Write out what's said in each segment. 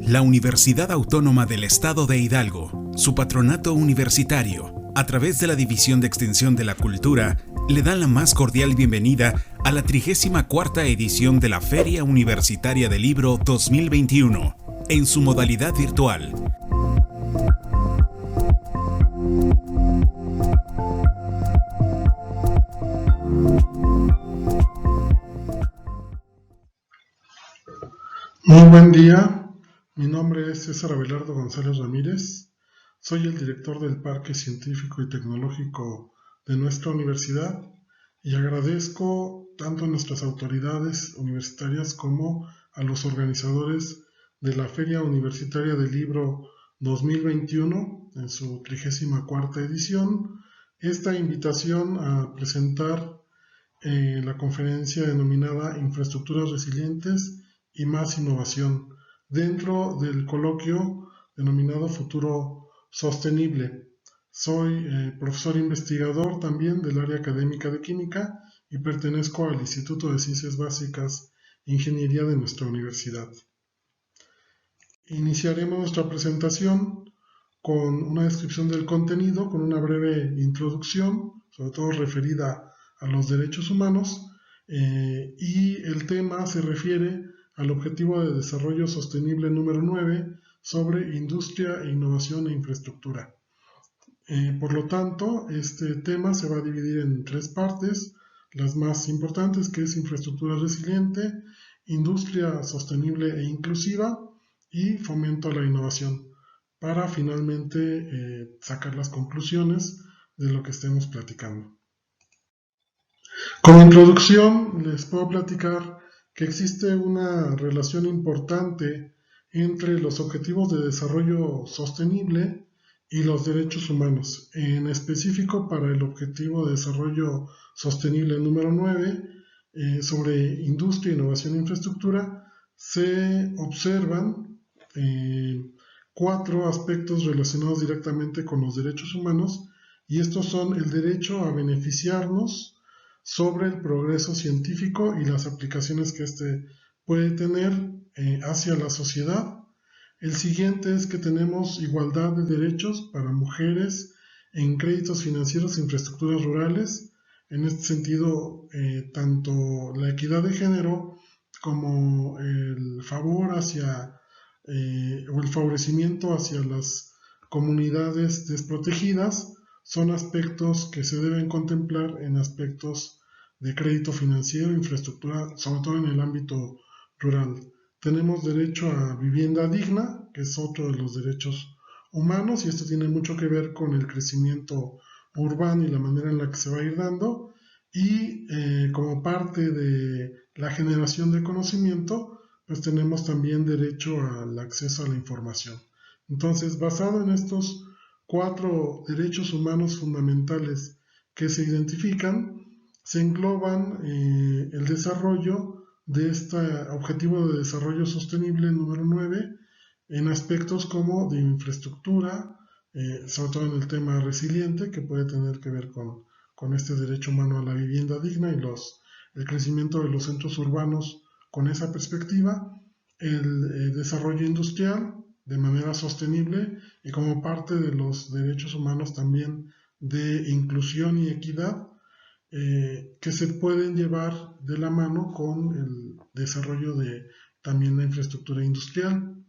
La Universidad Autónoma del Estado de Hidalgo, su patronato universitario, a través de la División de Extensión de la Cultura, le dan la más cordial bienvenida a la 34ª edición de la Feria Universitaria del Libro 2021, en su modalidad virtual. Muy buen día, mi nombre es César Abelardo González Ramírez, soy el director del Parque Científico y Tecnológico de nuestra universidad y agradezco tanto a nuestras autoridades universitarias como a los organizadores de la Feria Universitaria del Libro 2021 en su 34ª edición esta invitación a presentar la conferencia denominada Infraestructuras Resilientes y Más Innovación, dentro del coloquio denominado Futuro Sostenible. Soy profesor investigador también del área académica de Química y pertenezco al Instituto de Ciencias Básicas e Ingeniería de nuestra universidad. Iniciaremos nuestra presentación con una descripción del contenido, con una breve introducción, sobre todo referida a los derechos humanos, y el tema se refiere al Objetivo de Desarrollo Sostenible número 9 sobre industria e innovación e infraestructura. Por lo tanto, este tema se va a dividir en tres partes, las más importantes, que es infraestructura resiliente, industria sostenible e inclusiva y fomento a la innovación, para finalmente sacar las conclusiones de lo que estemos platicando. Como introducción, les puedo platicar que existe una relación importante entre los objetivos de desarrollo sostenible y los derechos humanos. En específico, para el objetivo de desarrollo sostenible número 9, sobre industria, innovación e infraestructura, se observan 4 aspectos relacionados directamente con los derechos humanos, y estos son el derecho a beneficiarnos sobre el progreso científico y las aplicaciones que éste puede tener hacia la sociedad. El siguiente es que tenemos igualdad de derechos para mujeres en créditos financieros e infraestructuras rurales. En este sentido, tanto la equidad de género como el favor hacia o el favorecimiento hacia las comunidades desprotegidas son aspectos que se deben contemplar en aspectos de crédito financiero, infraestructura, sobre todo en el ámbito rural. Tenemos derecho a vivienda digna, que es otro de los derechos humanos, y esto tiene mucho que ver con el crecimiento urbano y la manera en la que se va a ir dando, y como parte de la generación de conocimiento, pues tenemos también derecho al acceso a la información. Entonces, basado en estos 4 derechos humanos fundamentales que se identifican, se engloban el desarrollo de este Objetivo de Desarrollo Sostenible número 9 en aspectos como de infraestructura, sobre todo en el tema resiliente, que puede tener que ver con este derecho humano a la vivienda digna y el crecimiento de los centros urbanos con esa perspectiva, el desarrollo industrial de manera sostenible y como parte de los derechos humanos también de inclusión y equidad, que se pueden llevar de la mano con el desarrollo de también la infraestructura industrial.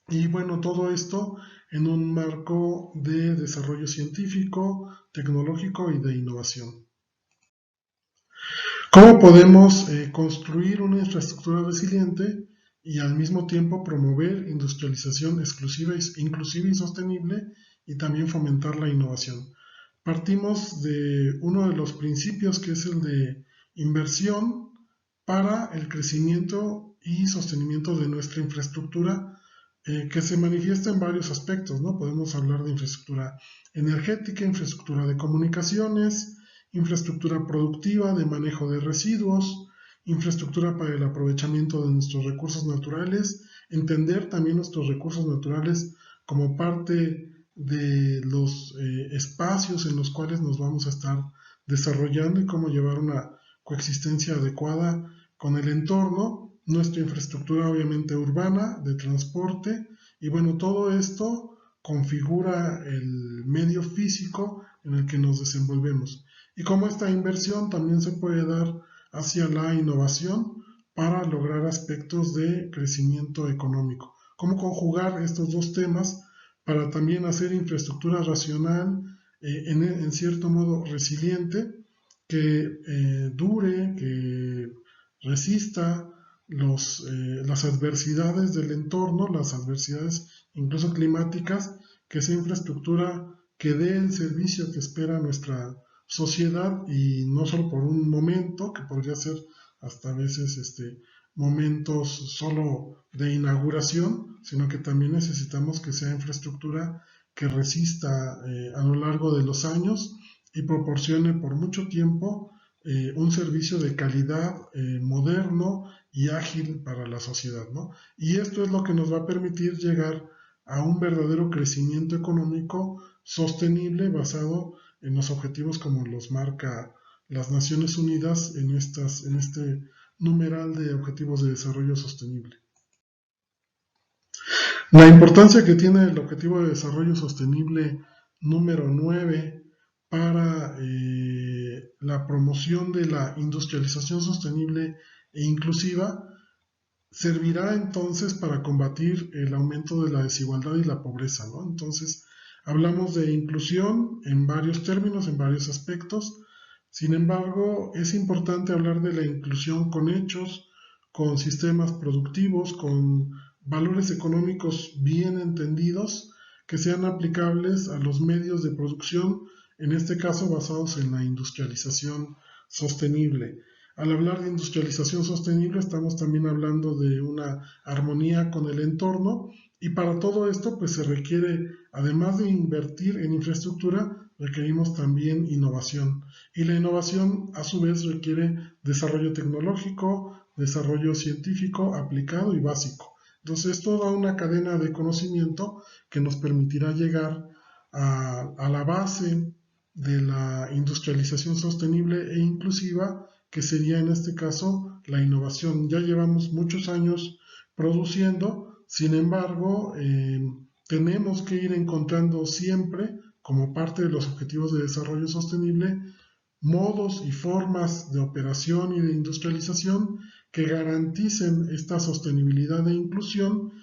Y bueno, todo esto en un marco de desarrollo científico, tecnológico y de innovación. ¿Cómo podemos construir una infraestructura resiliente y al mismo tiempo promover industrialización exclusiva, inclusiva y sostenible, y también fomentar la innovación? Partimos de uno de los principios, que es el de inversión para el crecimiento y sostenimiento de nuestra infraestructura, que se manifiesta en varios aspectos, ¿no? Podemos hablar de infraestructura energética, infraestructura de comunicaciones, infraestructura productiva de manejo de residuos, infraestructura para el aprovechamiento de nuestros recursos naturales, entender también nuestros recursos naturales como parte de los espacios en los cuales nos vamos a estar desarrollando y cómo llevar una coexistencia adecuada con el entorno, nuestra infraestructura obviamente urbana, de transporte, y bueno, todo esto configura el medio físico en el que nos desenvolvemos. Y como esta inversión también se puede dar hacia la innovación para lograr aspectos de crecimiento económico. ¿Cómo conjugar estos dos temas para también hacer infraestructura racional, en cierto modo resiliente, que dure, que resista las adversidades del entorno, las adversidades incluso climáticas, que sea infraestructura que dé el servicio que espera nuestra sociedad y no solo por un momento, que podría ser hasta a veces momentos solo de inauguración, sino que también necesitamos que sea infraestructura que resista a lo largo de los años y proporcione por mucho tiempo un servicio de calidad, moderno y ágil para la sociedad, ¿no? Y esto es lo que nos va a permitir llegar a un verdadero crecimiento económico sostenible basado en los objetivos como los marca las Naciones Unidas en este numeral de objetivos de desarrollo sostenible. La importancia que tiene el objetivo de desarrollo sostenible número 9 para la promoción de la industrialización sostenible e inclusiva servirá entonces para combatir el aumento de la desigualdad y la pobreza, ¿no? Entonces, hablamos de inclusión en varios términos, en varios aspectos. Sin embargo, es importante hablar de la inclusión con hechos, con sistemas productivos, con valores económicos bien entendidos, que sean aplicables a los medios de producción, en este caso basados en la industrialización sostenible. Al hablar de industrialización sostenible estamos también hablando de una armonía con el entorno, y para todo esto pues se requiere, además de invertir en infraestructura, requerimos también innovación. Y la innovación a su vez requiere desarrollo tecnológico, desarrollo científico aplicado y básico. Entonces esto da una cadena de conocimiento que nos permitirá llegar a la base de la industrialización sostenible e inclusiva, que sería en este caso la innovación. Ya llevamos muchos años produciendo, sin embargo, tenemos que ir encontrando siempre, como parte de los objetivos de desarrollo sostenible, modos y formas de operación y de industrialización que garanticen esta sostenibilidad e inclusión,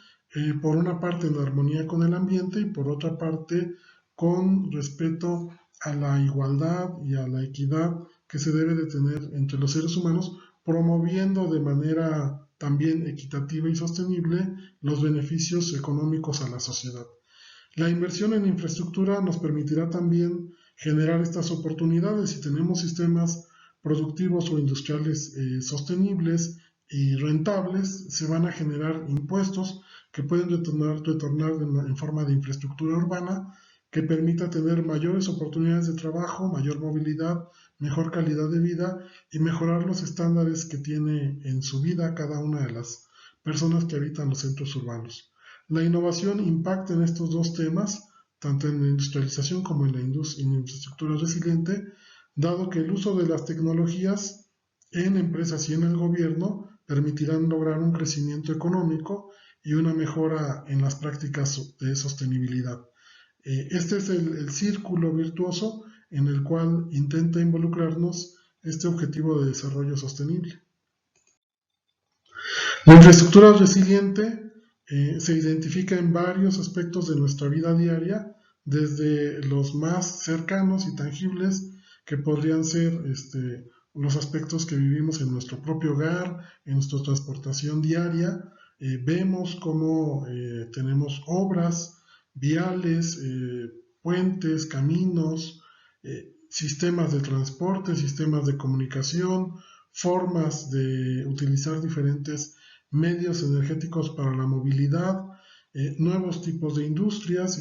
por una parte en armonía con el ambiente y por otra parte con respeto a la igualdad y a la equidad que se debe de tener entre los seres humanos, promoviendo de manera también equitativa y sostenible los beneficios económicos a la sociedad. La inversión en infraestructura nos permitirá también generar estas oportunidades. Si tenemos sistemas productivos o industriales sostenibles y rentables, se van a generar impuestos que pueden retornar en forma de infraestructura urbana, que permita tener mayores oportunidades de trabajo, mayor movilidad, mejor calidad de vida y mejorar los estándares que tiene en su vida cada una de las personas que habitan los centros urbanos. La innovación impacta en estos dos temas, tanto en la industrialización como en la infraestructura resiliente, dado que el uso de las tecnologías en empresas y en el gobierno permitirán lograr un crecimiento económico y una mejora en las prácticas de sostenibilidad. Este es el círculo virtuoso en el cual intenta involucrarnos este objetivo de desarrollo sostenible. La infraestructura resiliente se identifica en varios aspectos de nuestra vida diaria, desde los más cercanos y tangibles, que podrían ser los aspectos que vivimos en nuestro propio hogar, en nuestra transportación diaria. Vemos cómo tenemos obras viales, puentes, caminos, sistemas de transporte, sistemas de comunicación, formas de utilizar diferentes medios energéticos para la movilidad, nuevos tipos de industrias,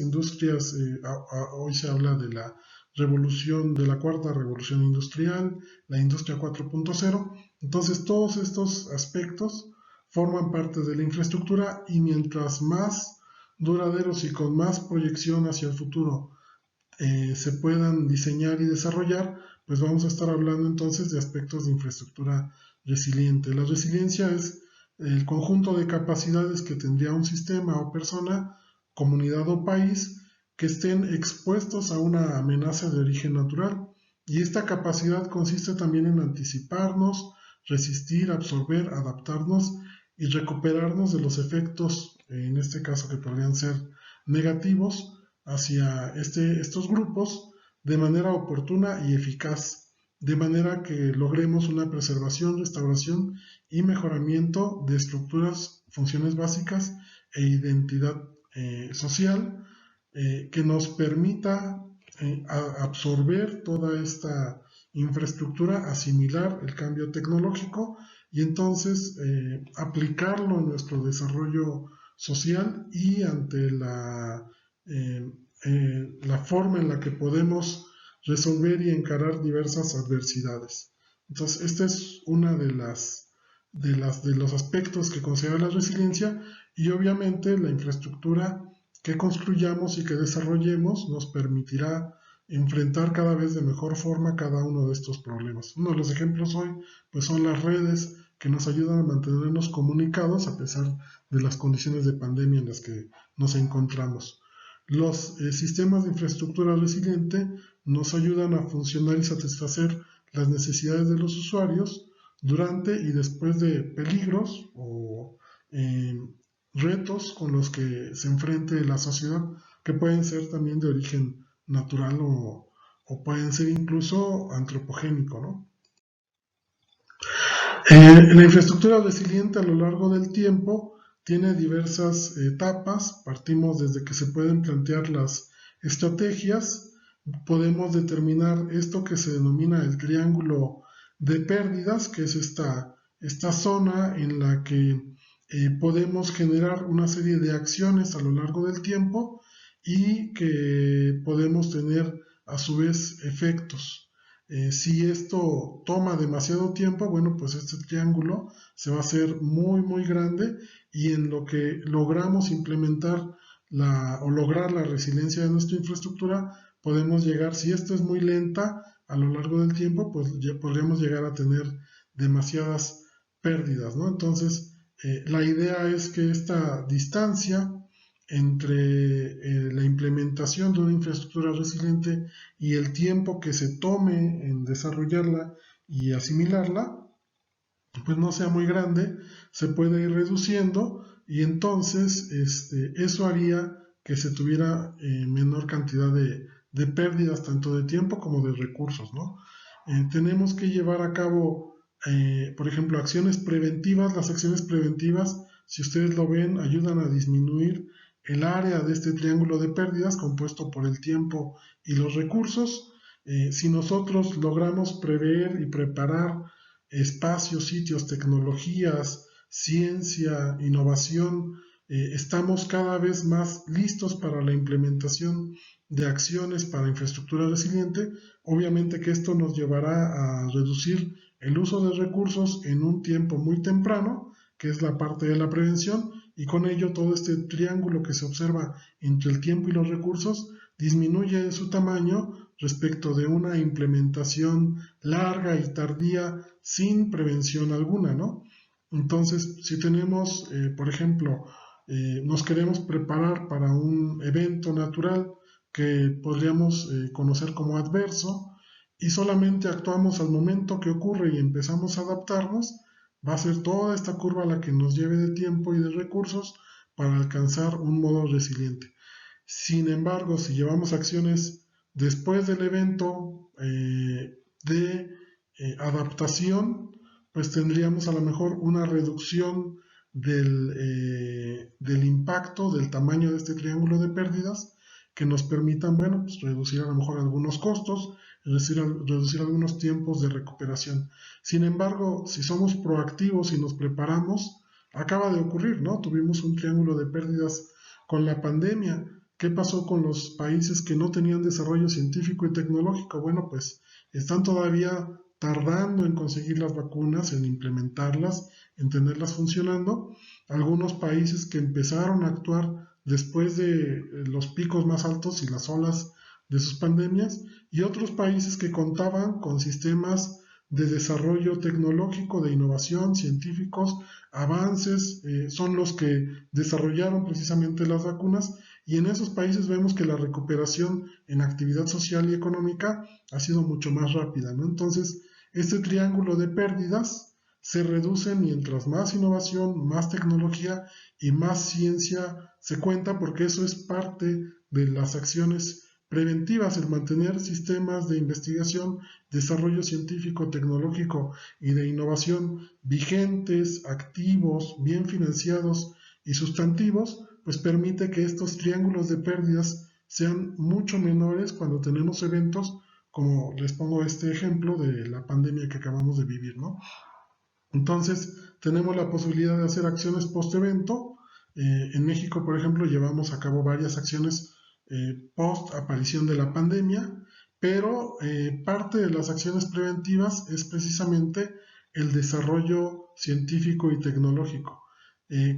hoy se habla de la revolución, de la cuarta revolución industrial, la industria 4.0. Entonces todos estos aspectos forman parte de la infraestructura, y mientras más duraderos y con más proyección hacia el futuro se puedan diseñar y desarrollar, pues vamos a estar hablando entonces de aspectos de infraestructura resiliente. La resiliencia es el conjunto de capacidades que tendría un sistema o persona, comunidad o país que estén expuestos a una amenaza de origen natural. Y esta capacidad consiste también en anticiparnos, resistir, absorber, adaptarnos y recuperarnos de los efectos, en este caso que podrían ser negativos, hacia estos grupos de manera oportuna y eficaz, de manera que logremos una preservación, restauración y mejoramiento de estructuras, funciones básicas e identidad social, que nos permita absorber toda esta infraestructura, asimilar el cambio tecnológico y entonces aplicarlo en nuestro desarrollo social y ante la forma en la que podemos resolver y encarar diversas adversidades. Entonces, esta es una de los aspectos que considera la resiliencia y obviamente la infraestructura que construyamos y que desarrollemos nos permitirá enfrentar cada vez de mejor forma cada uno de estos problemas. Uno de los ejemplos hoy pues son las redes que nos ayudan a mantenernos comunicados a pesar de las condiciones de pandemia en las que nos encontramos. Los sistemas de infraestructura resiliente nos ayudan a funcionar y satisfacer las necesidades de los usuarios durante y después de peligros o retos con los que se enfrente la sociedad, que pueden ser también de origen natural o pueden ser incluso antropogénico, ¿no? La infraestructura resiliente a lo largo del tiempo tiene diversas etapas. Partimos desde que se pueden plantear las estrategias, podemos determinar esto que se denomina el triángulo de pérdidas, que es esta zona en la que podemos generar una serie de acciones a lo largo del tiempo y que podemos tener a su vez efectos. Si esto toma demasiado tiempo, bueno, pues este triángulo se va a hacer muy, muy grande y en lo que logramos implementar o lograr la resiliencia de nuestra infraestructura, podemos llegar, si esto es muy lenta a lo largo del tiempo, pues ya podríamos llegar a tener demasiadas pérdidas, ¿no? Entonces, la idea es que esta distancia entre la implementación de una infraestructura resiliente y el tiempo que se tome en desarrollarla y asimilarla, pues no sea muy grande, se puede ir reduciendo y entonces eso haría que se tuviera menor cantidad de pérdidas tanto de tiempo como de recursos, ¿no? Tenemos que llevar a cabo, por ejemplo, acciones preventivas. Las acciones preventivas, si ustedes lo ven, ayudan a disminuir el área de este triángulo de pérdidas compuesto por el tiempo y los recursos. Si nosotros logramos prever y preparar espacios, sitios, tecnologías, ciencia, innovación, estamos cada vez más listos para la implementación de acciones para infraestructura resiliente. Obviamente que esto nos llevará a reducir el uso de recursos en un tiempo muy temprano, que es la parte de la prevención, y con ello todo este triángulo que se observa entre el tiempo y los recursos disminuye su tamaño respecto de una implementación larga y tardía sin prevención alguna, ¿no? Entonces, si tenemos, por ejemplo, nos queremos preparar para un evento natural que podríamos conocer como adverso y solamente actuamos al momento que ocurre y empezamos a adaptarnos, va a ser toda esta curva la que nos lleve de tiempo y de recursos para alcanzar un modo resiliente. Sin embargo, si llevamos acciones después del evento de adaptación, pues tendríamos a lo mejor una reducción del impacto, del tamaño de este triángulo de pérdidas, que nos permitan, bueno, pues reducir a lo mejor algunos costos, reducir algunos tiempos de recuperación. Sin embargo, si somos proactivos y nos preparamos, acaba de ocurrir, ¿no? Tuvimos un triángulo de pérdidas con la pandemia. ¿Qué pasó con los países que no tenían desarrollo científico y tecnológico? Bueno, pues están todavía tardando en conseguir las vacunas, en implementarlas, en tenerlas funcionando. Algunos países que empezaron a actuar después de los picos más altos y las olas de sus pandemias, y otros países que contaban con sistemas de desarrollo tecnológico, de innovación, científicos, avances, son los que desarrollaron precisamente las vacunas, y en esos países vemos que la recuperación en actividad social y económica ha sido mucho más rápida, ¿no? Entonces, este triángulo de pérdidas se reduce mientras más innovación, más tecnología y más ciencia se cuenta, porque eso es parte de las acciones preventivas, el mantener sistemas de investigación, desarrollo científico, tecnológico y de innovación vigentes, activos, bien financiados y sustantivos, pues permite que estos triángulos de pérdidas sean mucho menores cuando tenemos eventos como les pongo este ejemplo de la pandemia que acabamos de vivir, ¿no? Entonces, tenemos la posibilidad de hacer acciones post-evento. En México, por ejemplo, llevamos a cabo varias acciones post-aparición de la pandemia, pero parte de las acciones preventivas es precisamente el desarrollo científico y tecnológico.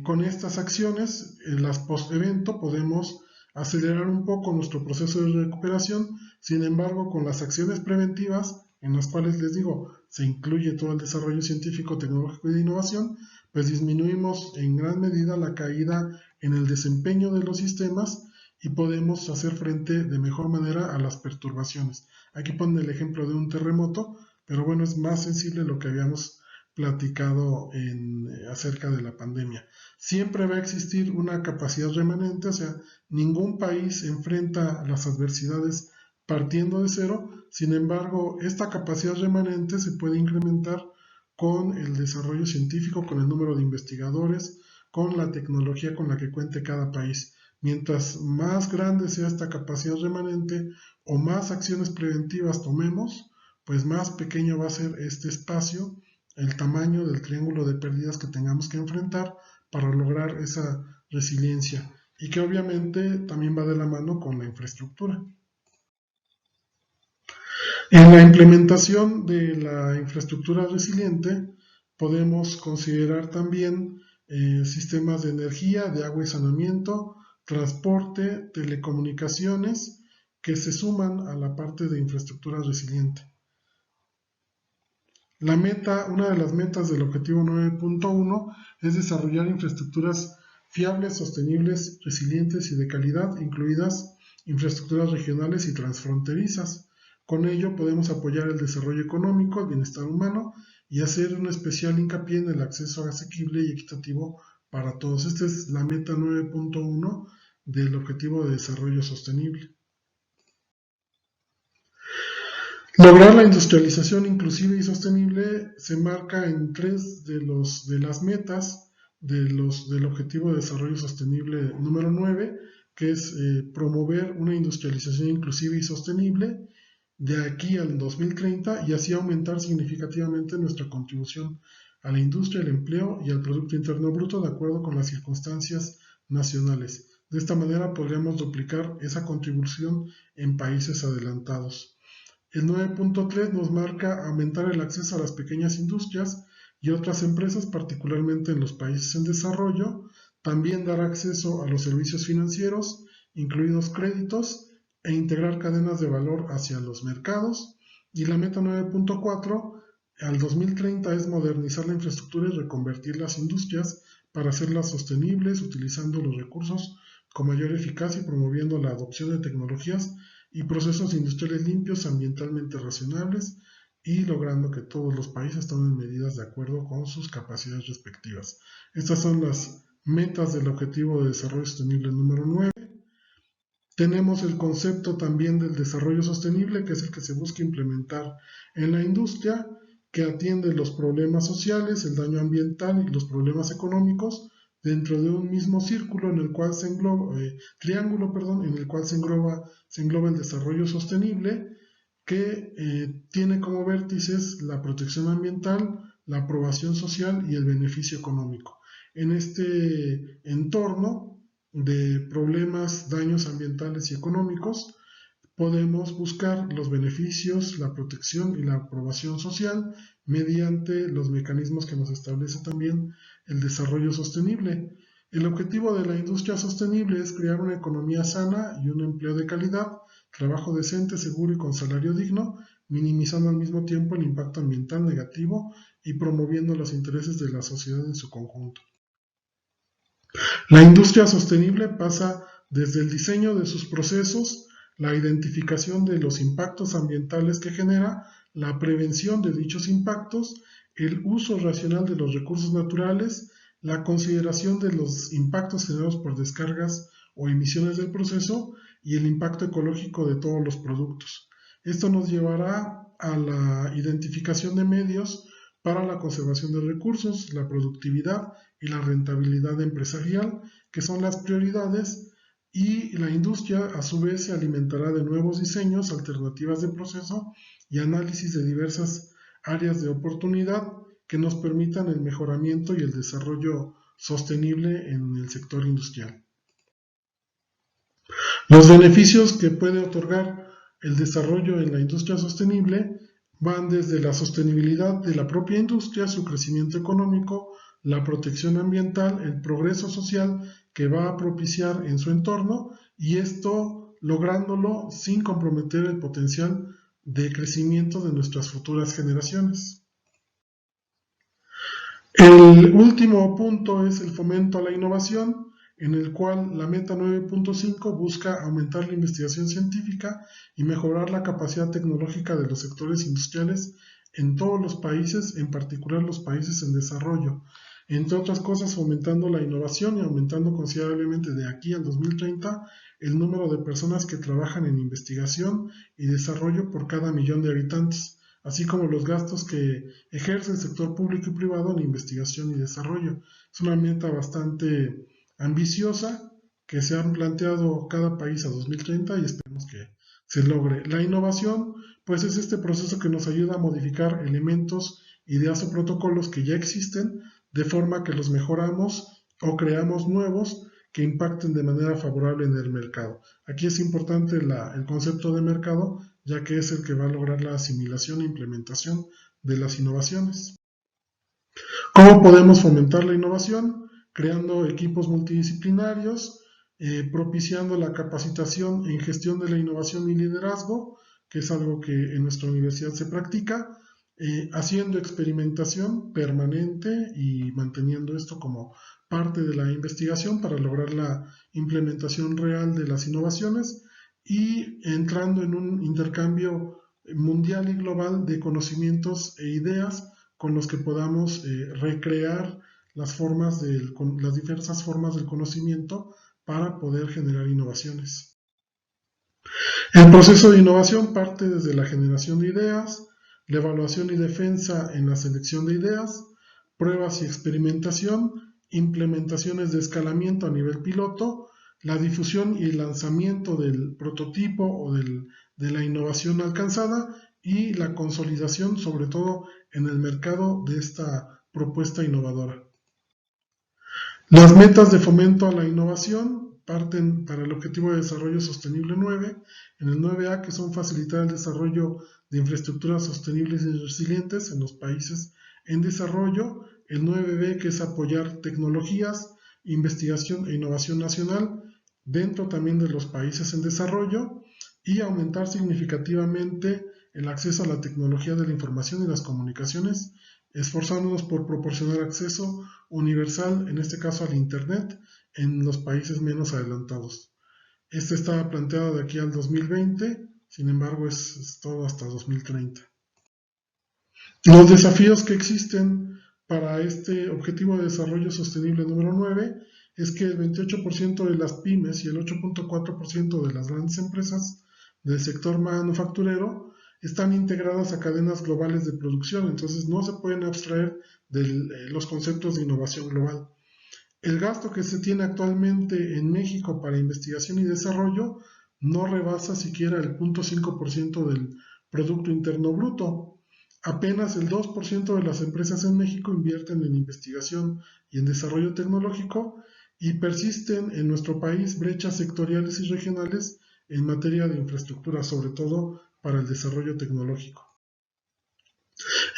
Con estas acciones, en las post-evento, podemos acelerar un poco nuestro proceso de recuperación. Sin embargo, con las acciones preventivas, en las cuales les digo, se incluye todo el desarrollo científico, tecnológico y de innovación, pues disminuimos en gran medida la caída en el desempeño de los sistemas y podemos hacer frente de mejor manera a las perturbaciones. Aquí ponen el ejemplo de un terremoto, pero bueno, es más sensible lo que habíamos platicado acerca de la pandemia. Siempre va a existir una capacidad remanente, o sea, ningún país enfrenta las adversidades partiendo de cero. Sin embargo, esta capacidad remanente se puede incrementar con el desarrollo científico, con el número de investigadores, con la tecnología con la que cuente cada país. Mientras más grande sea esta capacidad remanente o más acciones preventivas tomemos, pues más pequeño va a ser este espacio, el tamaño del triángulo de pérdidas que tengamos que enfrentar para lograr esa resiliencia, y que obviamente también va de la mano con la infraestructura. En la implementación de la infraestructura resiliente podemos considerar también sistemas de energía, de agua y saneamiento, transporte, telecomunicaciones, que se suman a la parte de infraestructura resiliente. Una de las metas del objetivo 9.1 es desarrollar infraestructuras fiables, sostenibles, resilientes y de calidad, incluidas infraestructuras regionales y transfronterizas. Con ello podemos apoyar el desarrollo económico, el bienestar humano y hacer un especial hincapié en el acceso asequible y equitativo para todos. Esta es la meta 9.1 del Objetivo de Desarrollo Sostenible. Lograr la industrialización inclusiva y sostenible se marca en tres de las metas del Objetivo de Desarrollo Sostenible número 9, que es promover una industrialización inclusiva y sostenible de aquí al 2030 y así aumentar significativamente nuestra contribución a la industria, al empleo y al Producto Interno Bruto de acuerdo con las circunstancias nacionales. De esta manera podríamos duplicar esa contribución en países adelantados. El 9.3 nos marca aumentar el acceso a las pequeñas industrias y otras empresas, particularmente en los países en desarrollo, también dar acceso a los servicios financieros, incluidos créditos, e integrar cadenas de valor hacia los mercados. Y la meta 9.4 al 2030 es modernizar la infraestructura y reconvertir las industrias para hacerlas sostenibles, utilizando los recursos con mayor eficacia y promoviendo la adopción de tecnologías y procesos industriales limpios, ambientalmente razonables, y logrando que todos los países tomen medidas de acuerdo con sus capacidades respectivas. Estas son las metas del Objetivo de Desarrollo Sostenible número 9. Tenemos el concepto también del desarrollo sostenible, que es el que se busca implementar en la industria, que atiende los problemas sociales, el daño ambiental y los problemas económicos dentro de un mismo círculo en el cual se engloba, en el cual se engloba el desarrollo sostenible, que tiene como vértices la protección ambiental, la aprobación social y el beneficio económico. En este entorno de problemas, daños ambientales y económicos, podemos buscar los beneficios, la protección y la aprobación social mediante los mecanismos que nos establece también el desarrollo sostenible. El objetivo de la industria sostenible es crear una economía sana y un empleo de calidad, trabajo decente, seguro y con salario digno, minimizando al mismo tiempo el impacto ambiental negativo y promoviendo los intereses de la sociedad en su conjunto. La industria sostenible pasa desde el diseño de sus procesos, la identificación de los impactos ambientales que genera, la prevención de dichos impactos, el uso racional de los recursos naturales, la consideración de los impactos generados por descargas o emisiones del proceso y el impacto ecológico de todos los productos. Esto nos llevará a la identificación de medios para la conservación de recursos, la productividad y la rentabilidad empresarial, que son las prioridades, y la industria a su vez se alimentará de nuevos diseños, alternativas de proceso y análisis de diversas áreas de oportunidad que nos permitan el mejoramiento y el desarrollo sostenible en el sector industrial. Los beneficios que puede otorgar el desarrollo en la industria sostenible van desde la sostenibilidad de la propia industria, su crecimiento económico, la protección ambiental, el progreso social que va a propiciar en su entorno, y esto lográndolo sin comprometer el potencial de crecimiento de nuestras futuras generaciones. El último punto es el fomento a la innovación, en el cual la meta 9.5 busca aumentar la investigación científica y mejorar la capacidad tecnológica de los sectores industriales en todos los países, en particular los países en desarrollo, entre otras cosas fomentando la innovación y aumentando considerablemente de aquí al 2030 el número de personas que trabajan en investigación y desarrollo por cada millón de habitantes, así como los gastos que ejerce el sector público y privado en investigación y desarrollo. Es una meta bastante ambiciosa que se han planteado cada país a 2030 y esperemos que se logre. La innovación, pues, es este proceso que nos ayuda a modificar elementos, ideas o protocolos que ya existen de forma que los mejoramos o creamos nuevos que impacten de manera favorable en el mercado. Aquí es importante el concepto de mercado, ya que es el que va a lograr la asimilación e implementación de las innovaciones. ¿Cómo podemos fomentar la innovación? Creando equipos multidisciplinarios, propiciando la capacitación en gestión de la innovación y liderazgo, que es algo que en nuestra universidad se practica, haciendo experimentación permanente y manteniendo esto como parte de la investigación para lograr la implementación real de las innovaciones y entrando en un intercambio mundial y global de conocimientos e ideas con los que podamos recrear las diversas formas del conocimiento para poder generar innovaciones. El proceso de innovación parte desde la generación de ideas, la evaluación y defensa en la selección de ideas, pruebas y experimentación, implementaciones de escalamiento a nivel piloto, la difusión y el lanzamiento del prototipo o de la innovación alcanzada y la consolidación, sobre todo en el mercado, de esta propuesta innovadora. Las metas de fomento a la innovación parten para el Objetivo de Desarrollo Sostenible 9, en el 9A, que son facilitar el desarrollo de infraestructuras sostenibles y resilientes en los países en desarrollo, el 9B, que es apoyar tecnologías, investigación e innovación nacional dentro también de los países en desarrollo, y aumentar significativamente el acceso a la tecnología de la información y las comunicaciones, esforzándonos por proporcionar acceso universal, en este caso al Internet, en los países menos adelantados. Este estaba planteado de aquí al 2020, sin embargo es todo hasta 2030. Los desafíos que existen para este Objetivo de Desarrollo Sostenible número 9 es que el 28% de las pymes y el 8.4% de las grandes empresas del sector manufacturero están integradas a cadenas globales de producción, entonces no se pueden abstraer de los conceptos de innovación global. El gasto que se tiene actualmente en México para investigación y desarrollo no rebasa siquiera el 0.5% del Producto Interno Bruto. Apenas el 2% de las empresas en México invierten en investigación y en desarrollo tecnológico y persisten en nuestro país brechas sectoriales y regionales en materia de infraestructura, sobre todo para el desarrollo tecnológico.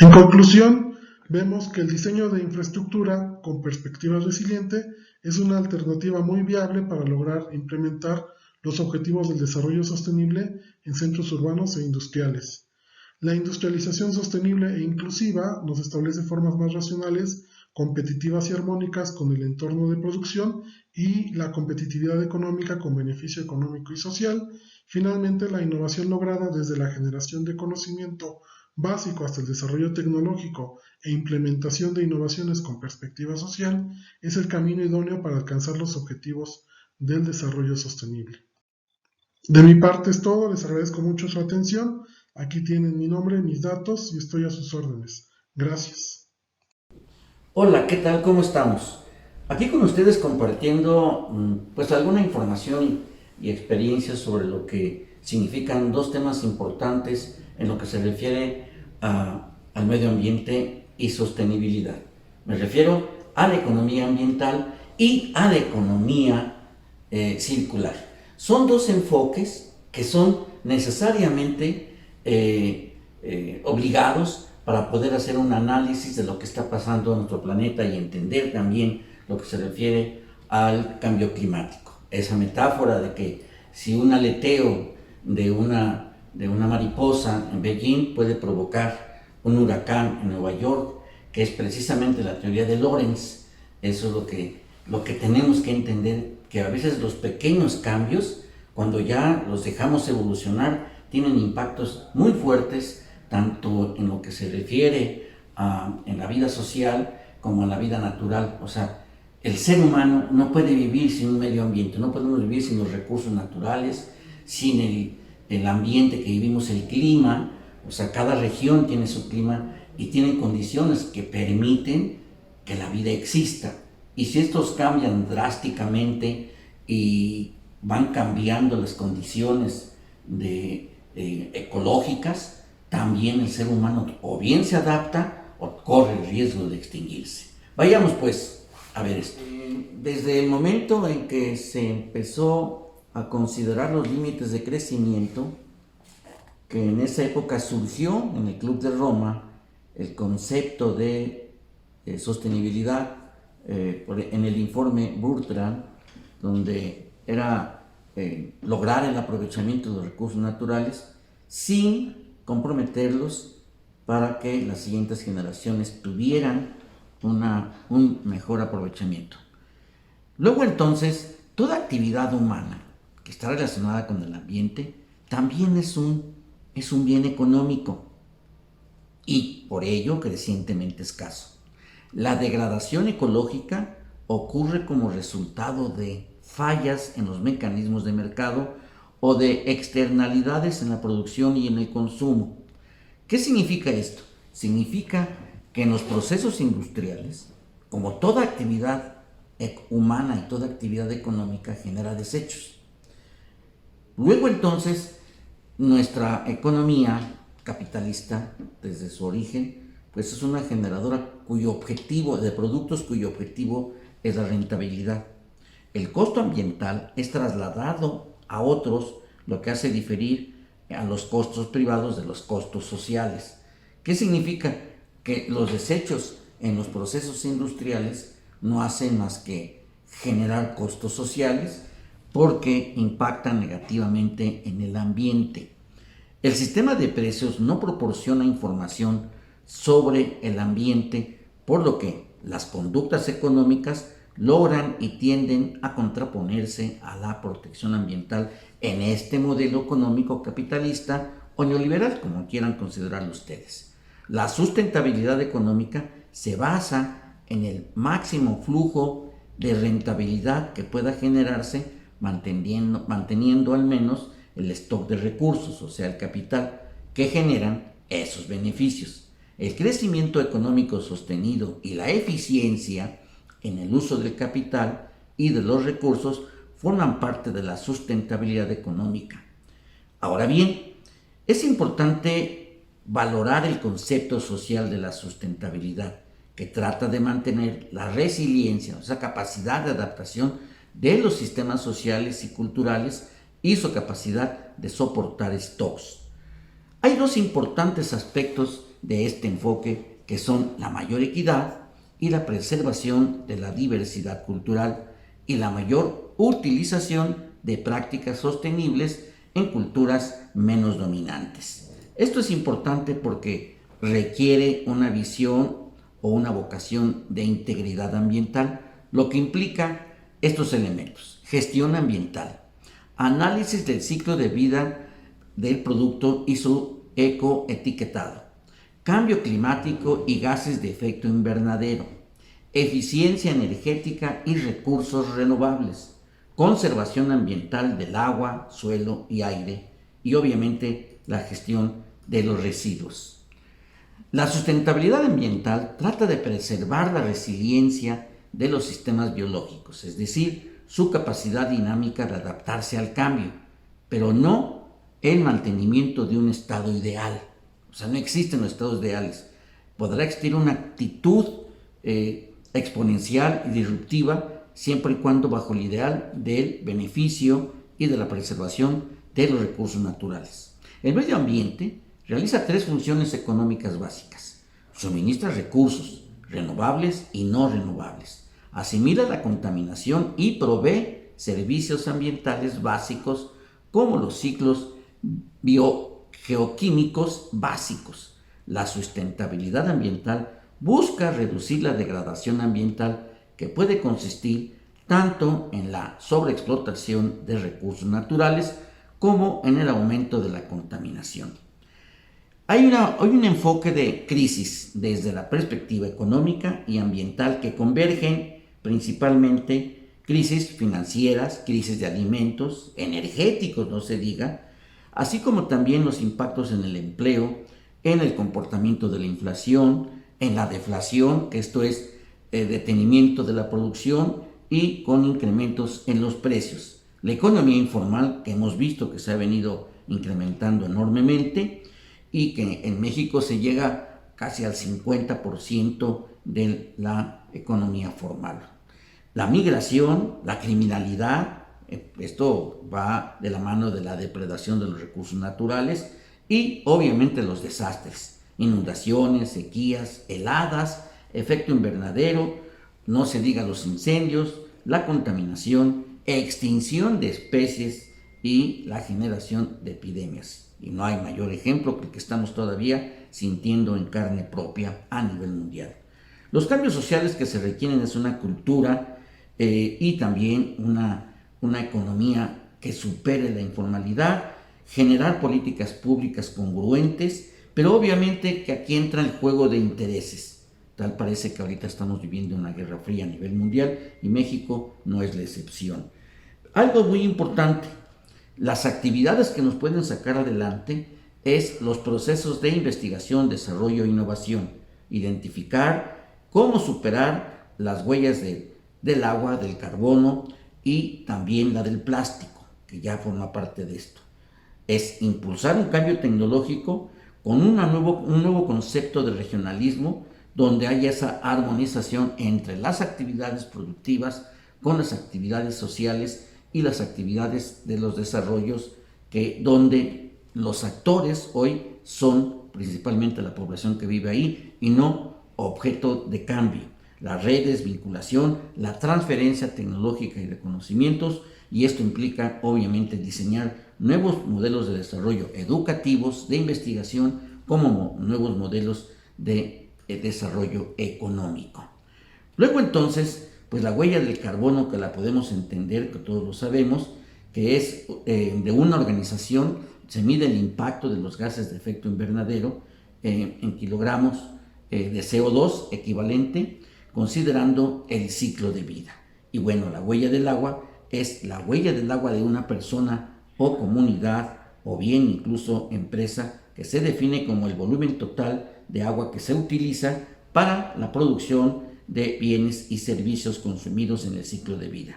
En conclusión, vemos que el diseño de infraestructura con perspectiva resiliente es una alternativa muy viable para lograr implementar los objetivos del desarrollo sostenible en centros urbanos e industriales. La industrialización sostenible e inclusiva nos establece formas más racionales, competitivas y armónicas con el entorno de producción y la competitividad económica con beneficio económico y social. Finalmente, la innovación lograda desde la generación de conocimiento básico hasta el desarrollo tecnológico e implementación de innovaciones con perspectiva social es el camino idóneo para alcanzar los objetivos del desarrollo sostenible. De mi parte es todo, les agradezco mucho su atención. Aquí tienen mi nombre, mis datos y estoy a sus órdenes. Gracias. Hola, ¿qué tal? ¿Cómo estamos? Aquí con ustedes compartiendo pues alguna información y experiencias sobre lo que significan dos temas importantes en lo que se refiere al medio ambiente y sostenibilidad. Me refiero a la economía ambiental y a la economía circular. Son dos enfoques que son necesariamente obligados para poder hacer un análisis de lo que está pasando en nuestro planeta y entender también lo que se refiere al cambio climático. Esa metáfora de que si un aleteo de una mariposa en Beijing puede provocar un huracán en Nueva York, que es precisamente la teoría de Lorentz, eso es lo que tenemos que entender, que a veces los pequeños cambios, cuando ya los dejamos evolucionar, tienen impactos muy fuertes, tanto en lo que se refiere en la vida social como en la vida natural. O sea, el ser humano no puede vivir sin un medio ambiente, no podemos vivir sin los recursos naturales, sin el ambiente que vivimos, el clima. O sea, cada región tiene su clima y tiene condiciones que permiten que la vida exista. Y si estos cambian drásticamente y van cambiando las condiciones ecológicas, también el ser humano o bien se adapta o corre el riesgo de extinguirse. Vayamos pues a ver esto. Desde el momento en que se empezó a considerar los límites de crecimiento, que en esa época surgió en el Club de Roma el concepto de sostenibilidad en el informe Brundtland, donde era lograr el aprovechamiento de los recursos naturales sin comprometerlos para que las siguientes generaciones tuvieran un mejor aprovechamiento. Luego entonces, toda actividad humana que está relacionada con el ambiente también es un bien económico y por ello crecientemente escaso. La degradación ecológica ocurre como resultado de fallas en los mecanismos de mercado o de externalidades en la producción y en el consumo. ¿Qué significa esto? Significa que en los procesos industriales, como toda actividad humana y toda actividad económica, genera desechos. Luego entonces, nuestra economía capitalista, desde su origen, pues es una generadora de productos cuyo objetivo es la rentabilidad. El costo ambiental es trasladado a otros, lo que hace diferir a los costos privados de los costos sociales. ¿Qué significa? Que los desechos en los procesos industriales no hacen más que generar costos sociales porque impactan negativamente en el ambiente. El sistema de precios no proporciona información sobre el ambiente, por lo que las conductas económicas logran y tienden a contraponerse a la protección ambiental en este modelo económico capitalista o neoliberal, como quieran considerarlo ustedes. La sustentabilidad económica se basa en el máximo flujo de rentabilidad que pueda generarse manteniendo al menos el stock de recursos, o sea, el capital, que generan esos beneficios. El crecimiento económico sostenido y la eficiencia en el uso del capital y de los recursos forman parte de la sustentabilidad económica. Ahora bien, es importante valorar el concepto social de la sustentabilidad, que trata de mantener la resiliencia, esa capacidad de adaptación de los sistemas sociales y culturales y su capacidad de soportar shocks. Hay dos importantes aspectos de este enfoque que son la mayor equidad y la preservación de la diversidad cultural y la mayor utilización de prácticas sostenibles en culturas menos dominantes. Esto es importante porque requiere una visión o una vocación de integridad ambiental, lo que implica estos elementos: gestión ambiental, análisis del ciclo de vida del producto y su ecoetiquetado, cambio climático y gases de efecto invernadero, eficiencia energética y recursos renovables, conservación ambiental del agua, suelo y aire, y obviamente la gestión de los residuos. La sustentabilidad ambiental trata de preservar la resiliencia de los sistemas biológicos, es decir, su capacidad dinámica de adaptarse al cambio, pero no el mantenimiento de un estado ideal. O sea, no existen los estados ideales. Podrá existir una actitud exponencial y disruptiva siempre y cuando bajo el ideal del beneficio y de la preservación de los recursos naturales. El medio ambiente realiza 3 funciones económicas básicas: suministra recursos renovables y no renovables, asimila la contaminación y provee servicios ambientales básicos como los ciclos biogeoquímicos básicos. La sustentabilidad ambiental busca reducir la degradación ambiental, que puede consistir tanto en la sobreexplotación de recursos naturales como en el aumento de la contaminación. Hay un enfoque de crisis desde la perspectiva económica y ambiental que convergen principalmente crisis financieras, crisis de alimentos, energéticos, no se diga, así como también los impactos en el empleo, en el comportamiento de la inflación, en la deflación, que esto es detenimiento de la producción y con incrementos en los precios. La economía informal, que hemos visto que se ha venido incrementando enormemente y que en México se llega casi al 50% de la economía formal. La migración, la criminalidad, esto va de la mano de la depredación de los recursos naturales y obviamente los desastres, inundaciones, sequías, heladas, efecto invernadero, no se diga los incendios, la contaminación, extinción de especies y la generación de epidemias. Y no hay mayor ejemplo que el que estamos todavía sintiendo en carne propia a nivel mundial. Los cambios sociales que se requieren es una cultura y también una economía que supere la informalidad, generar políticas públicas congruentes, pero obviamente que aquí entra el juego de intereses. Tal parece que ahorita estamos viviendo una guerra fría a nivel mundial y México no es la excepción. Algo muy importante: las actividades que nos pueden sacar adelante es los procesos de investigación, desarrollo e innovación, identificar cómo superar las huellas del agua, del carbono y también la del plástico, que ya forma parte de esto. Es impulsar un cambio tecnológico con un nuevo concepto de regionalismo, donde haya esa armonización entre las actividades productivas con las actividades sociales y las actividades de los desarrollos, donde los actores hoy son principalmente la población que vive ahí y no objeto de cambio. Las redes, vinculación, la transferencia tecnológica y de conocimientos, y esto implica obviamente diseñar nuevos modelos de desarrollo educativos, de investigación, como nuevos modelos de desarrollo económico. Luego entonces, pues la huella del carbono, que la podemos entender, que todos lo sabemos, que es de una organización, se mide el impacto de los gases de efecto invernadero en kilogramos de CO2 equivalente, considerando el ciclo de vida. Y bueno, la huella del agua es la huella del agua de una persona o comunidad o bien incluso empresa, que se define como el volumen total de agua que se utiliza para la producción de bienes y servicios consumidos en el ciclo de vida.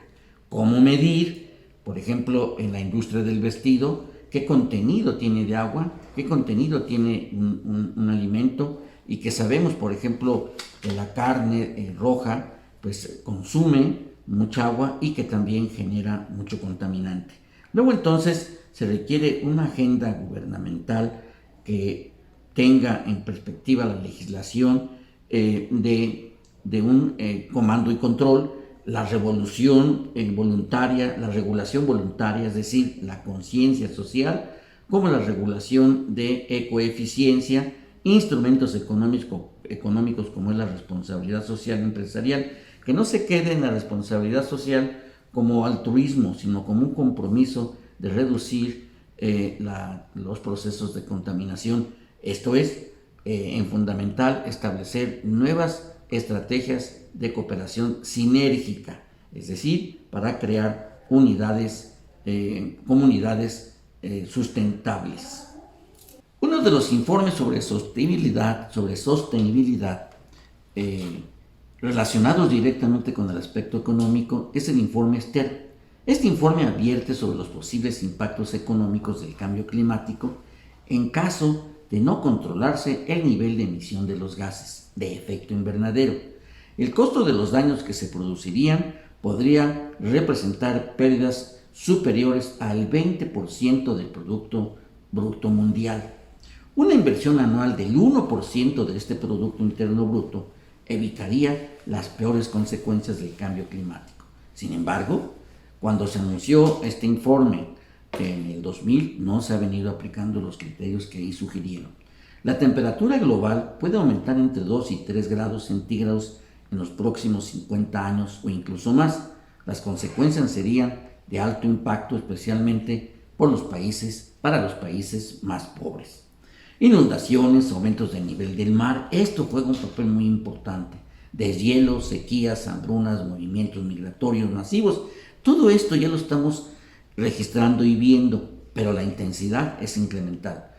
¿Cómo medir, por ejemplo, en la industria del vestido, qué contenido tiene de agua, qué contenido tiene un alimento? Y que sabemos, por ejemplo, que la carne roja pues consume mucha agua y que también genera mucho contaminante. Luego entonces se requiere una agenda gubernamental que tenga en perspectiva la legislación de un comando y control, la revolución voluntaria, la regulación voluntaria, es decir, la conciencia social, como la regulación de ecoeficiencia, instrumentos económicos como es la responsabilidad social empresarial, que no se quede en la responsabilidad social como altruismo, sino como un compromiso de reducir los procesos de contaminación. Esto es, en fundamental, establecer nuevas estrategias de cooperación sinérgica, es decir, para crear comunidades sustentables. Uno de los informes sobre sostenibilidad relacionados directamente con el aspecto económico es el informe Stern. Este informe advierte sobre los posibles impactos económicos del cambio climático en caso de no controlarse el nivel de emisión de los gases de efecto invernadero. El costo de los daños que se producirían podría representar pérdidas superiores al 20% del Producto Bruto Mundial. Una inversión anual del 1% de este Producto Interno Bruto evitaría las peores consecuencias del cambio climático. Sin embargo, cuando se anunció este informe en el 2000, no se han venido aplicando los criterios que ahí sugirieron. La temperatura global puede aumentar entre 2 y 3 grados centígrados en los próximos 50 años o incluso más. Las consecuencias serían de alto impacto, especialmente para los países más pobres. Inundaciones, aumentos del nivel del mar, esto juega un papel muy importante. Deshielos, sequías, hambrunas, movimientos migratorios masivos, todo esto ya lo estamos registrando y viendo, pero la intensidad es incremental.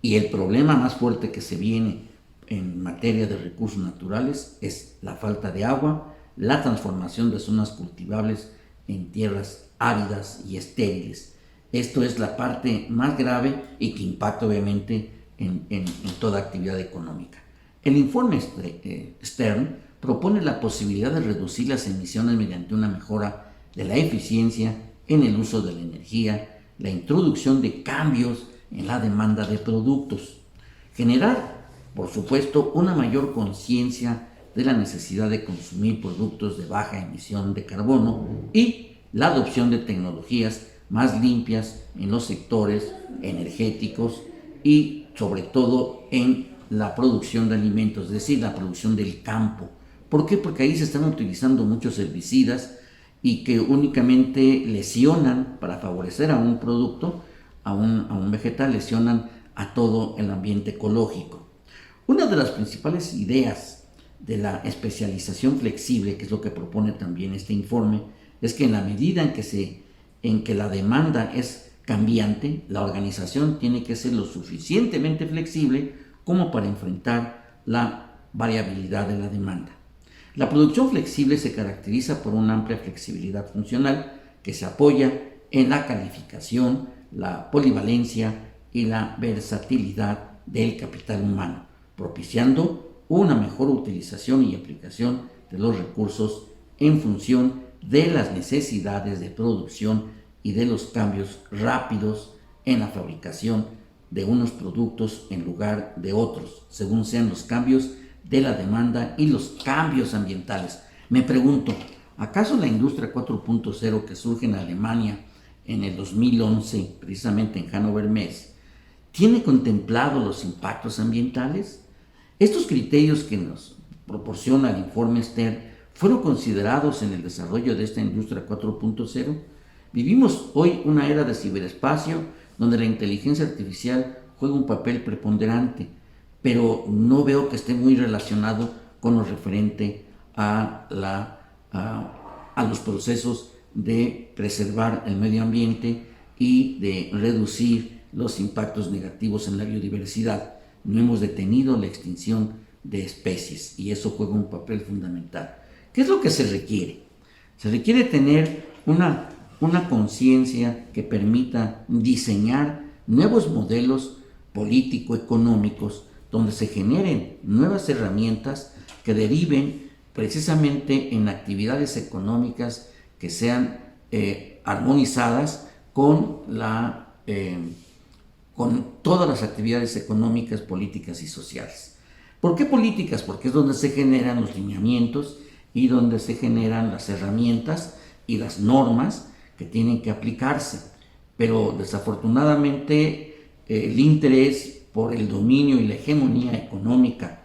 Y el problema más fuerte que se viene en materia de recursos naturales es la falta de agua, la transformación de zonas cultivables en tierras áridas y estériles. Esto es la parte más grave y que impacta obviamente en toda actividad económica. El informe Stern propone la posibilidad de reducir las emisiones mediante una mejora de la eficiencia en el uso de la energía, la introducción de cambios en la demanda de productos, generar, por supuesto, una mayor conciencia de la necesidad de consumir productos de baja emisión de carbono y la adopción de tecnologías más limpias en los sectores energéticos y sobre todo en la producción de alimentos, es decir, la producción del campo. ¿Por qué? Porque ahí se están utilizando muchos herbicidas y que únicamente lesionan, para favorecer a un producto, a un vegetal, lesionan a todo el ambiente ecológico. Una de las principales ideas de la especialización flexible, que es lo que propone también este informe, es que en la medida en que la demanda es cambiante, la organización tiene que ser lo suficientemente flexible como para enfrentar la variabilidad de la demanda. La producción flexible se caracteriza por una amplia flexibilidad funcional que se apoya en la calificación, la polivalencia y la versatilidad del capital humano, propiciando una mejor utilización y aplicación de los recursos en función de las necesidades de producción y de los cambios rápidos en la fabricación de unos productos en lugar de otros, según sean los cambios de la demanda y los cambios ambientales. Me pregunto, ¿acaso la industria 4.0 que surge en Alemania en el 2011, precisamente en Hannover Messe, tiene contemplado los impactos ambientales? Estos criterios que nos proporciona el informe Stern fueron considerados en el desarrollo de esta industria 4.0. Vivimos hoy una era de ciberespacio donde la inteligencia artificial juega un papel preponderante, pero no veo que esté muy relacionado con lo referente a los procesos de preservar el medio ambiente y de reducir los impactos negativos en la biodiversidad. No hemos detenido la extinción de especies y eso juega un papel fundamental. ¿Qué es lo que se requiere? Se requiere tener una conciencia que permita diseñar nuevos modelos político-económicos donde se generen nuevas herramientas que deriven precisamente en actividades económicas que sean armonizadas con todas las actividades económicas, políticas y sociales. ¿Por qué políticas? Porque es donde se generan los lineamientos y donde se generan las herramientas y las normas que tienen que aplicarse. Pero desafortunadamente el interés por el dominio y la hegemonía económica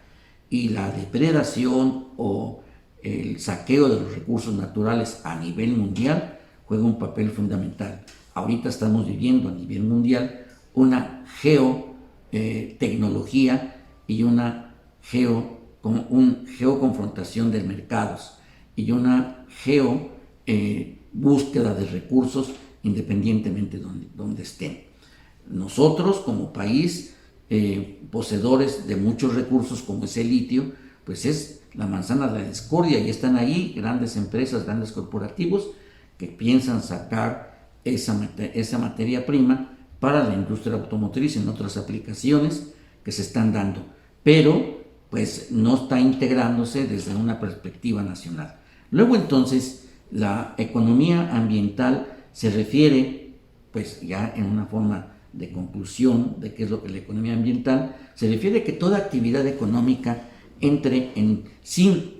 y la depredación o el saqueo de los recursos naturales a nivel mundial juega un papel fundamental. Ahorita estamos viviendo a nivel mundial una geotecnología y una geoconfrontación de mercados y una búsqueda de recursos independientemente de donde estén. Nosotros como país, poseedores de muchos recursos como es el litio, pues es la manzana de la discordia y están ahí grandes empresas, grandes corporativos que piensan sacar esa materia prima para la industria automotriz en otras aplicaciones que se están dando, pero pues no está integrándose desde una perspectiva nacional. Luego entonces la economía ambiental se refiere, pues ya en una forma de conclusión de qué es lo que es la economía ambiental, se refiere que toda actividad económica entre sin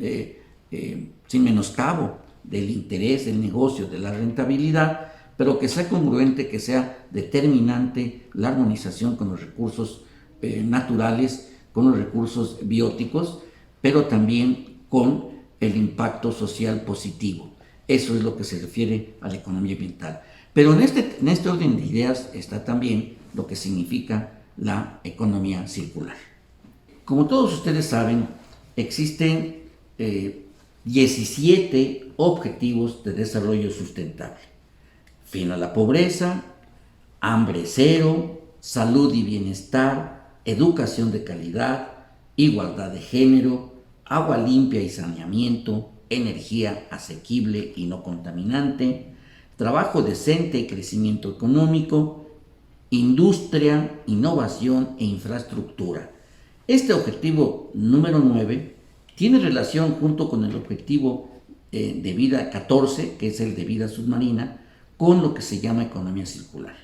menoscabo del interés, del negocio, de la rentabilidad, pero que sea congruente, que sea determinante la armonización con los recursos naturales, con los recursos bióticos, pero también con el impacto social positivo. Eso es lo que se refiere a la economía ambiental. Pero en este orden de ideas está también lo que significa la economía circular. Como todos ustedes saben, existen 17 objetivos de desarrollo sustentable. Fin a la pobreza, hambre cero, salud y bienestar, educación de calidad, igualdad de género, agua limpia y saneamiento, energía asequible y no contaminante, trabajo decente y crecimiento económico, industria, innovación e infraestructura. Este objetivo número 9 tiene relación junto con el objetivo de vida 14, que es el de vida submarina, con lo que se llama economía circular.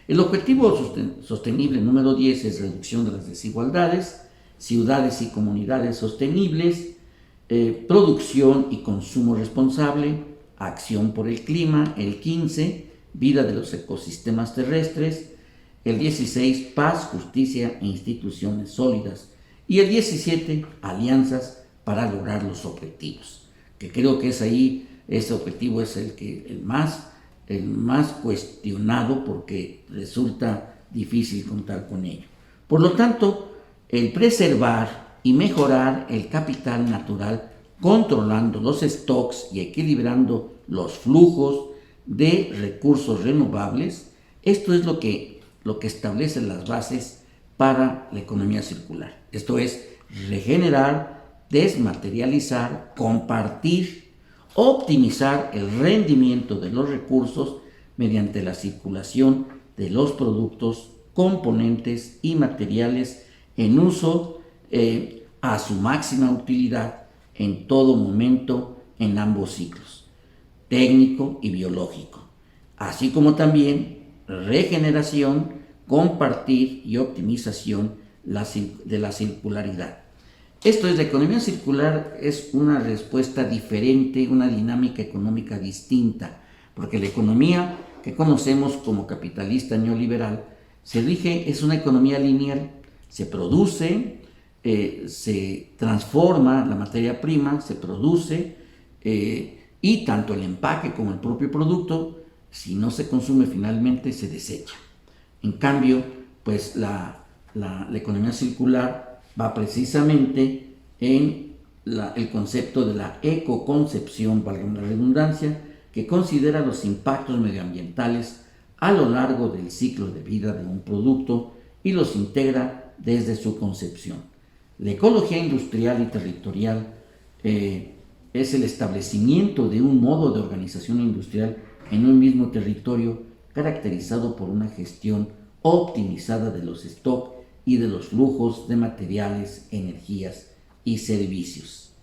El objetivo sostenible número 10 es reducción de las desigualdades, ciudades y comunidades sostenibles, producción y consumo responsable, acción por el clima, el 15, vida de los ecosistemas terrestres, el 16, paz, justicia e instituciones sólidas, y el 17, alianzas para lograr los objetivos, que creo que ese objetivo es el más cuestionado porque resulta difícil contar con ello. Por lo tanto, el preservar y mejorar el capital natural, controlando los stocks y equilibrando los flujos de recursos renovables, esto es lo que establece las bases para la economía circular. Esto es regenerar, desmaterializar, compartir, optimizar el rendimiento de los recursos mediante la circulación de los productos, componentes y materiales en uso a su máxima utilidad en todo momento en ambos ciclos, técnico y biológico, así como también regeneración, compartir y optimización de la circularidad. Esto es, la economía circular es una respuesta diferente, una dinámica económica distinta, porque la economía que conocemos como capitalista neoliberal es una economía lineal, se produce, se transforma la materia prima, se produce y tanto el empaque como el propio producto, si no se consume finalmente, se desecha. En cambio, pues la economía circular va precisamente en el concepto de la ecoconcepción, valga la redundancia, que considera los impactos medioambientales a lo largo del ciclo de vida de un producto y los integra desde su concepción. La ecología industrial y territorial es el establecimiento de un modo de organización industrial en un mismo territorio caracterizado por una gestión optimizada de los stocks y de los flujos de materiales, energías y servicios.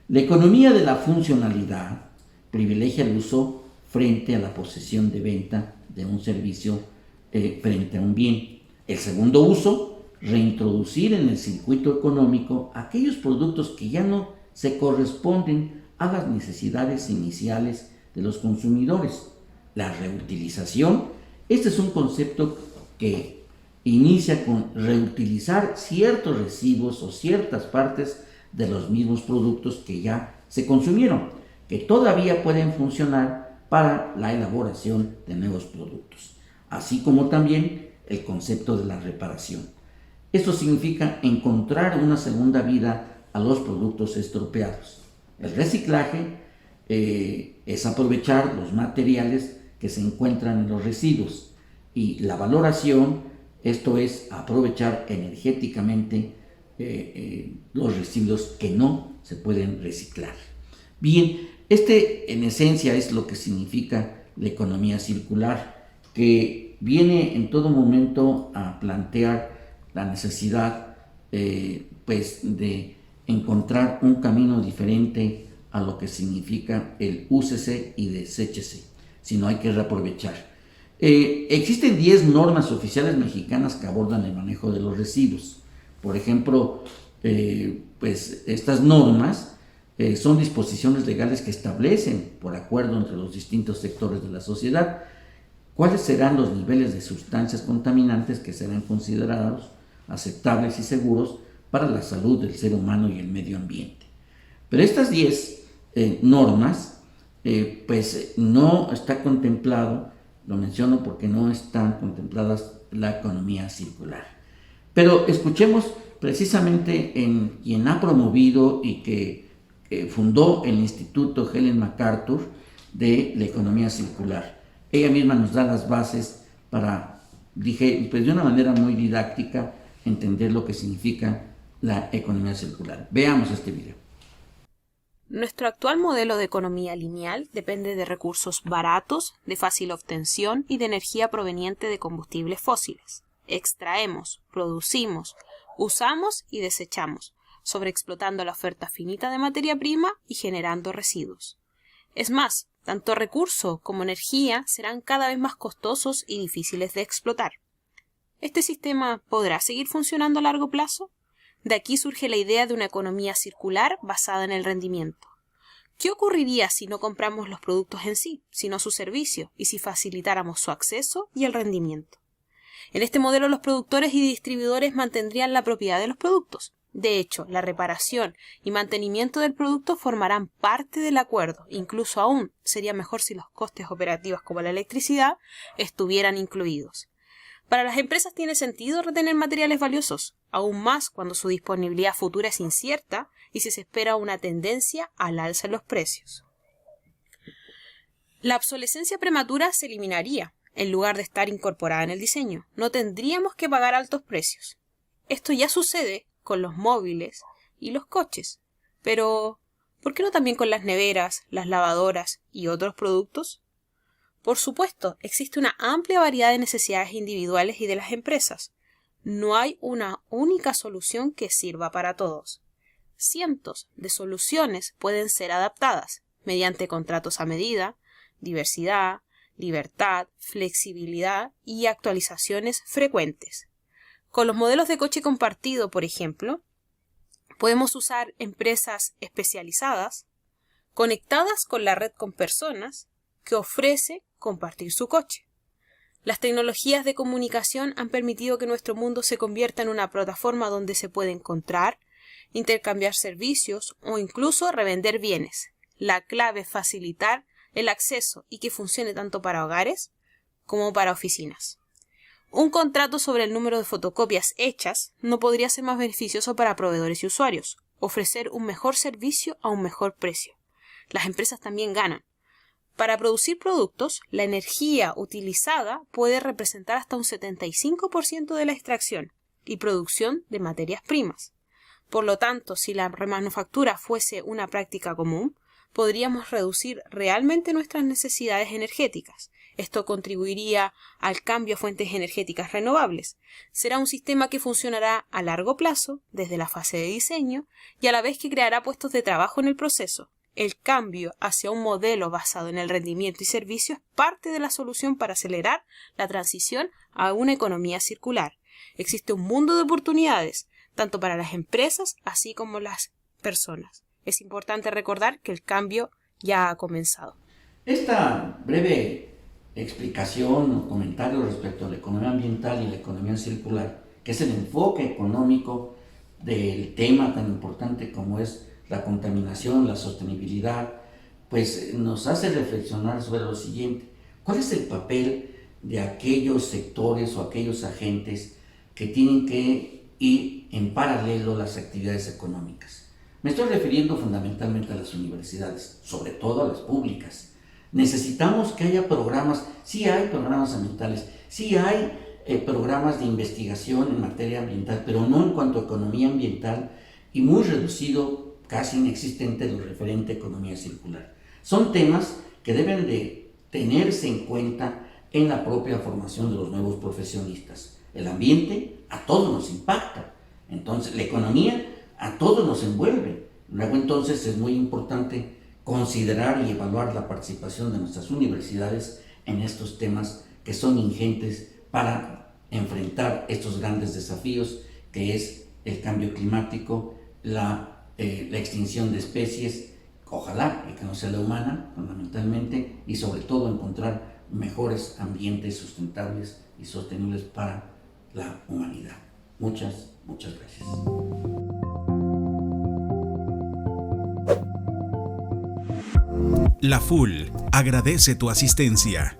La economía de la funcionalidad privilegia el uso frente a la posesión de venta de un servicio frente a un bien. El segundo uso, reintroducir en el circuito económico aquellos productos que ya no se corresponden a las necesidades iniciales de los consumidores. La reutilización, este es un concepto que inicia con reutilizar ciertos residuos o ciertas partes de los mismos productos que ya se consumieron, que todavía pueden funcionar para la elaboración de nuevos productos, así como también el concepto de la reparación. Esto significa encontrar una segunda vida a los productos estropeados. El reciclaje es aprovechar los materiales que se encuentran en los residuos, y la valoración, esto es aprovechar energéticamente los residuos que no se pueden reciclar. Bien, en esencia es lo que significa la economía circular, que viene en todo momento a plantear la necesidad de encontrar un camino diferente a lo que significa el úsese y deséchese, sino hay que reaprovechar. Existen 10 normas oficiales mexicanas que abordan el manejo de los residuos. Por ejemplo, estas normas son disposiciones legales que establecen, por acuerdo entre los distintos sectores de la sociedad, cuáles serán los niveles de sustancias contaminantes que serán considerados aceptables y seguros para la salud del ser humano y el medio ambiente. Pero estas 10 normas, no está contemplado, lo menciono porque no están contempladas la economía circular. Pero escuchemos precisamente en quien ha promovido y que fundó el Instituto Ellen MacArthur de la economía circular. Ella misma nos da las bases para, de una manera muy didáctica, entender lo que significa la economía circular. Veamos este video. Nuestro actual modelo de economía lineal depende de recursos baratos, de fácil obtención y de energía proveniente de combustibles fósiles. Extraemos, producimos, usamos y desechamos, sobreexplotando la oferta finita de materia prima y generando residuos. Es más, tanto recurso como energía serán cada vez más costosos y difíciles de explotar. ¿Este sistema podrá seguir funcionando a largo plazo? De aquí surge la idea de una economía circular basada en el rendimiento. ¿Qué ocurriría si no compramos los productos en sí, sino su servicio, y si facilitáramos su acceso y el rendimiento? En este modelo, los productores y distribuidores mantendrían la propiedad de los productos. De hecho, la reparación y mantenimiento del producto formarán parte del acuerdo. Incluso aún sería mejor si los costes operativos como la electricidad estuvieran incluidos. Para las empresas tiene sentido retener materiales valiosos, aún más cuando su disponibilidad futura es incierta y si se espera una tendencia al alza en los precios. La obsolescencia prematura se eliminaría, en lugar de estar incorporada en el diseño. No tendríamos que pagar altos precios. Esto ya sucede con los móviles y los coches. Pero, ¿por qué no también con las neveras, las lavadoras y otros productos? Por supuesto, existe una amplia variedad de necesidades individuales y de las empresas. No hay una única solución que sirva para todos. Cientos de soluciones pueden ser adaptadas mediante contratos a medida, diversidad, libertad, flexibilidad y actualizaciones frecuentes. Con los modelos de coche compartido, por ejemplo, podemos usar empresas especializadas conectadas con la red con personas que ofrece compartir su coche. Las tecnologías de comunicación han permitido que nuestro mundo se convierta en una plataforma donde se puede encontrar, intercambiar servicios o incluso revender bienes. La clave es facilitar el acceso y que funcione tanto para hogares como para oficinas. Un contrato sobre el número de fotocopias hechas no podría ser más beneficioso para proveedores y usuarios, ofrecer un mejor servicio a un mejor precio. Las empresas también ganan. Para producir productos, la energía utilizada puede representar hasta un 75% de la extracción y producción de materias primas. Por lo tanto, si la remanufactura fuese una práctica común, podríamos reducir realmente nuestras necesidades energéticas. Esto contribuiría al cambio a fuentes energéticas renovables. Será un sistema que funcionará a largo plazo, desde la fase de diseño, y a la vez que creará puestos de trabajo en el proceso. El cambio hacia un modelo basado en el rendimiento y servicio es parte de la solución para acelerar la transición a una economía circular. Existe un mundo de oportunidades, tanto para las empresas así como las personas. Es importante recordar que el cambio ya ha comenzado. Esta breve explicación o comentario respecto a la economía ambiental y la economía circular, que es el enfoque económico del tema tan importante como es la contaminación, la sostenibilidad, pues nos hace reflexionar sobre lo siguiente: ¿cuál es el papel de aquellos sectores o aquellos agentes que tienen que ir en paralelo a las actividades económicas? Me estoy refiriendo fundamentalmente a las universidades, sobre todo a las públicas. Necesitamos que haya programas, sí hay programas ambientales, sí hay programas de investigación en materia ambiental, pero no en cuanto a economía ambiental, y muy reducido, casi inexistente, lo referente a economía circular. Son temas que deben de tenerse en cuenta en la propia formación de los nuevos profesionistas. El ambiente a todos nos impacta, entonces la economía a todos nos envuelve. Luego entonces es muy importante considerar y evaluar la participación de nuestras universidades en estos temas que son ingentes para enfrentar estos grandes desafíos, que es el cambio climático, la extinción de especies, ojalá que no sea la humana fundamentalmente, y sobre todo encontrar mejores ambientes sustentables y sostenibles para la humanidad. Muchas gracias. La FUL agradece tu asistencia.